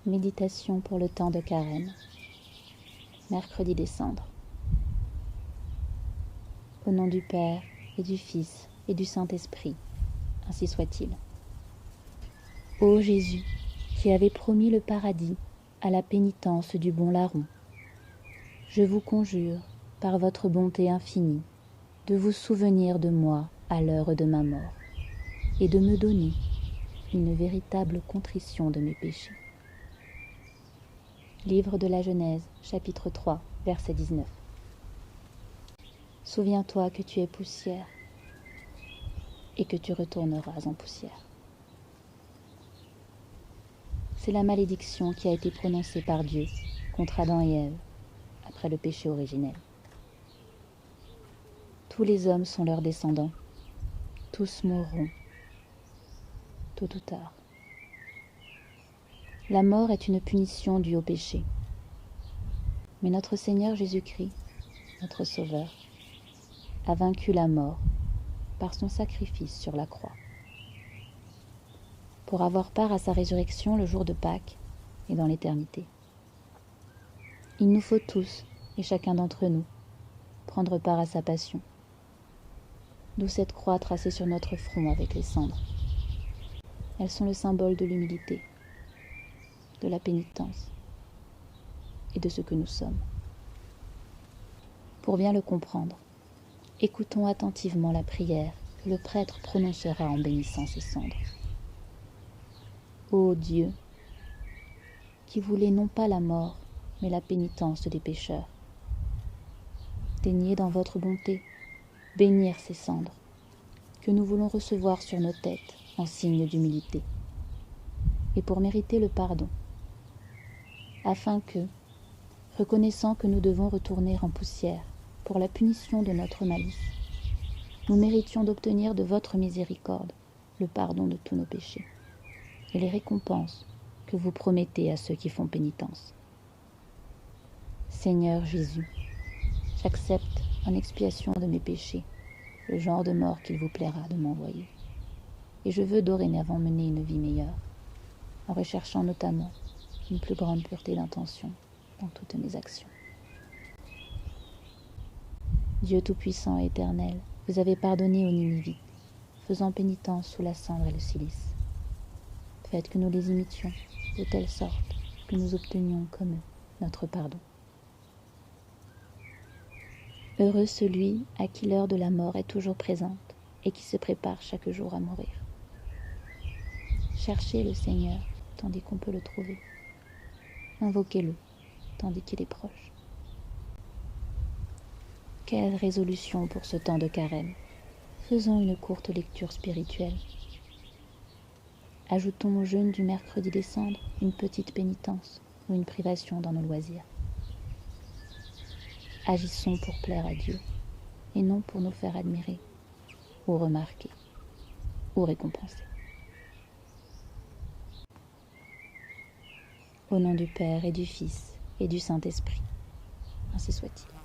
Méditation pour le temps de Carême. Mercredi des Cendres. Au nom du Père, et du Fils, et du Saint-Esprit, ainsi soit-il. Ô Jésus, qui avez promis le paradis à la pénitence du bon larron, je vous conjure, par votre bonté infinie, de vous souvenir de moi à l'heure de ma mort, et de me donner une véritable contrition de mes péchés. Livre de la Genèse, chapitre 3, verset 19. Souviens-toi que tu es poussière et que tu retourneras en poussière. C'est la malédiction qui a été prononcée par Dieu contre Adam et Ève après le péché originel. Tous les hommes sont leurs descendants, tous mourront, tôt ou tard. La mort est une punition due au péché. Mais notre Seigneur Jésus-Christ, notre Sauveur, a vaincu la mort par son sacrifice sur la croix. Pour avoir part à sa résurrection le jour de Pâques et dans l'éternité. Il nous faut tous, et chacun d'entre nous, prendre part à sa passion. D'où cette croix tracée sur notre front avec les cendres. Elles sont le symbole de l'humilité, de la pénitence et de ce que nous sommes. Pour bien le comprendre, écoutons attentivement la prière que le prêtre prononcera en bénissant ces cendres. Ô Dieu, qui voulez non pas la mort, mais la pénitence des pécheurs, daignez dans votre bonté bénir ces cendres, que nous voulons recevoir sur nos têtes en signe d'humilité, et pour mériter le pardon, afin que, reconnaissant que nous devons retourner en poussière pour la punition de notre malice, nous méritions d'obtenir de votre miséricorde le pardon de tous nos péchés, et les récompenses que vous promettez à ceux qui font pénitence. Seigneur Jésus, j'accepte en expiation de mes péchés le genre de mort qu'il vous plaira de m'envoyer. Et je veux dorénavant mener une vie meilleure, en recherchant notamment une plus grande pureté d'intention dans toutes mes actions. Dieu Tout-Puissant et Éternel, vous avez pardonné aux Ninivites, faisant pénitence sous la cendre et le cilice. Faites que nous les imitions, de telle sorte que nous obtenions comme eux notre pardon. Heureux celui à qui l'heure de la mort est toujours présente et qui se prépare chaque jour à mourir. Cherchez le Seigneur tandis qu'on peut le trouver. Invoquez-le tandis qu'il est proche. Quelle résolution pour ce temps de carême. Faisons une courte lecture spirituelle. Ajoutons au jeûne du mercredi des Cendres une petite pénitence ou une privation dans nos loisirs. Agissons pour plaire à Dieu et non pour nous faire admirer ou remarquer ou récompenser. Au nom du Père et du Fils et du Saint-Esprit, ainsi soit-il.